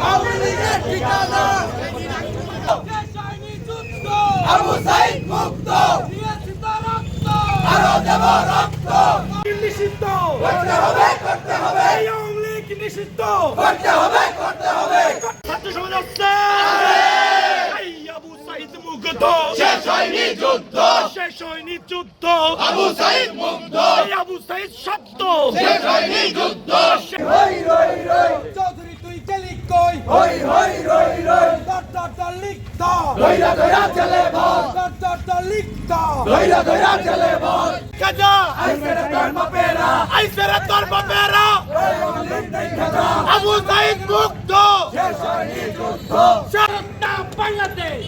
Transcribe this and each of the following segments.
আওয়ামী লীগের ঠিকানা আবু সাইদ মুক্ত আরো দেব রক্ত নিষিদ্ধ করতে হবে আওয়ামী লীগ নিষিদ্ধ করতে হবে ছাত্র সমাজ আছে আবু সাইদ মুক্ত শেষ হয়নি যুদ্ধ আবু সাইদ মুক্ত আবু সাইদ সত্য শেষ হয়নি যুদ্ধ হই রই চৌধুরী তুই গেলি কই হই রই লিখতা ধইরা চলে বল লিখতা ধইরা চলে বল কাজা আইসেরা তোর বাপেরা আবু সাইদ মুক্ত শেষ হয়নি যুদ্ধ জনতা বাংলাদেশ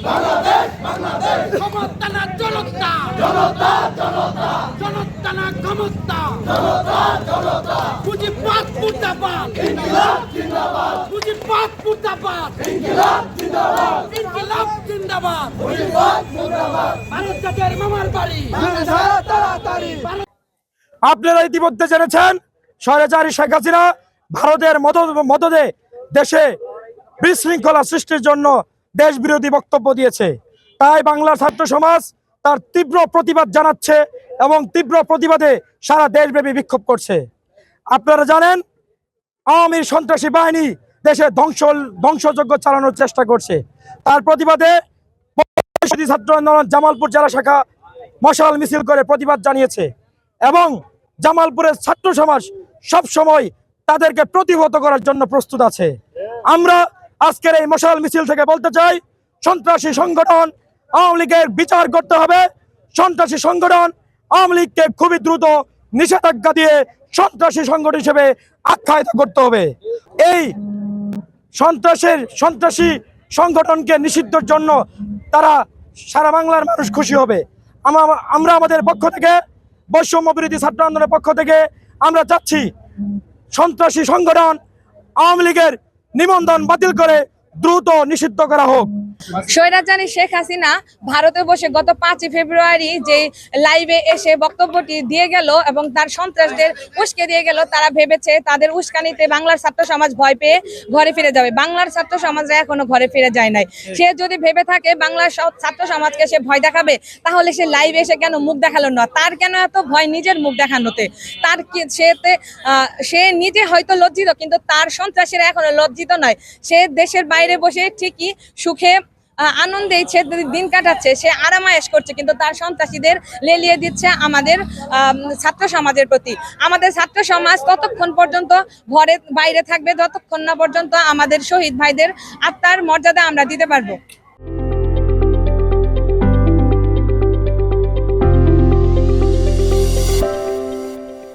ক্ষমতা না জনতা না ক্ষমতা মুজিবাদ মুর্দাবাদ মুজিবাদ মুর্দাবাদ ইনকিলাব জিন্দাবাদ ভারত জাতির মামার বাড়ি আপনারা ইতিমধ্যে জেনেছেন স্বৈরাচারী শেখ হাসিনা ভারতের মদদে দেশে বিশৃঙ্খলা সৃষ্টির জন্য দেশ বিরোধী বক্তব্য দিয়েছে। তাই বাংলার ছাত্র সমাজ তার তীব্র প্রতিবাদ জানাচ্ছে এবং তীব্র প্রতিবাদে সারা দেশব্যাপী বিক্ষোভ করছে। আপনারা জানেন আওয়ামী সন্ত্রাসী বাহিনী দেশে ধ্বংসযজ্ঞ চালানোর চেষ্টা করছে। তার প্রতিবাদে ছাত্র আন্দোলন জামালপুর জেলা শাখা মশাল মিছিল করে প্রতিবাদ জানিয়েছে এবং জামালপুরের ছাত্র সমাজ সব সময় তাদেরকে প্রতিহত করার জন্য প্রস্তুত আছে। আমরা আজকের এই মশাল মিছিল থেকে বলতে চাই, সন্ত্রাসী সংগঠন আওয়ামী লীগের বিচার করতে হবে। সন্ত্রাসী সংগঠন আওয়ামী লীগকে খুবই দ্রুত নিষেধাজ্ঞা দিয়ে সন্ত্রাসী সংগঠন হিসেবে আখ্যায়িত করতে হবে। এই সন্ত্রাসী সংগঠনকে নিষিদ্ধের জন্য তারা সারা বাংলার মানুষ খুশি হবে। আমরা আমাদের পক্ষ থেকে বৈষম্য বিরোধী ছাত্র আন্দোলনের পক্ষ থেকে আমরা চাচ্ছি সন্ত্রাসী সংগঠন আওয়ামী লীগের নিবন্ধন বাতিল করে দ্রুত নিষিদ্ধ করা হোক। স্বৈরাচারী শেখ হাসিনা ভারতে বসে গত 5 ফেব্রুয়ারি যে লাইভে এসে বক্তব্যটি দিয়ে গেল এবং তার সন্ত্রাসদের উস্কে দিয়ে গেল, তারা ভেবেছে তাদের উস্কানিতে বাংলার ছাত্র সমাজ ভয় পেয়ে ঘরে ফিরে যাবে। বাংলার ছাত্র সমাজরা এখনো ঘরে ফিরে যায় নাই। সে যদি ভেবে থাকে বাংলার ছাত্র সমাজকে সে ভয় দেখাবে, তাহলে সে লাইভে এসে কেন মুখ দেখালো না? তার কেন এত ভয় নিজের মুখ দেখানোতে? সে নিজে হয়তো লজ্জিত, কিন্তু তার সন্ত্রাসীরা এখনো লজ্জিত নয়। সে দেশের বাইরে বসে ঠিকই সুখে আনন্দে দিন কাটাচ্ছে, সে আরামায়েশ করছে, কিন্তু তার সন্ত্রাসীদের লেলিয়ে দিচ্ছে আমাদের ছাত্র সমাজের প্রতি। আমাদের ছাত্র সমাজ ততক্ষণ পর্যন্ত ঘরে বাইরে থাকবে যতক্ষণ না পর্যন্ত আমাদের শহীদ ভাইদের আত্মার মর্যাদা আমরা দিতে পারবো।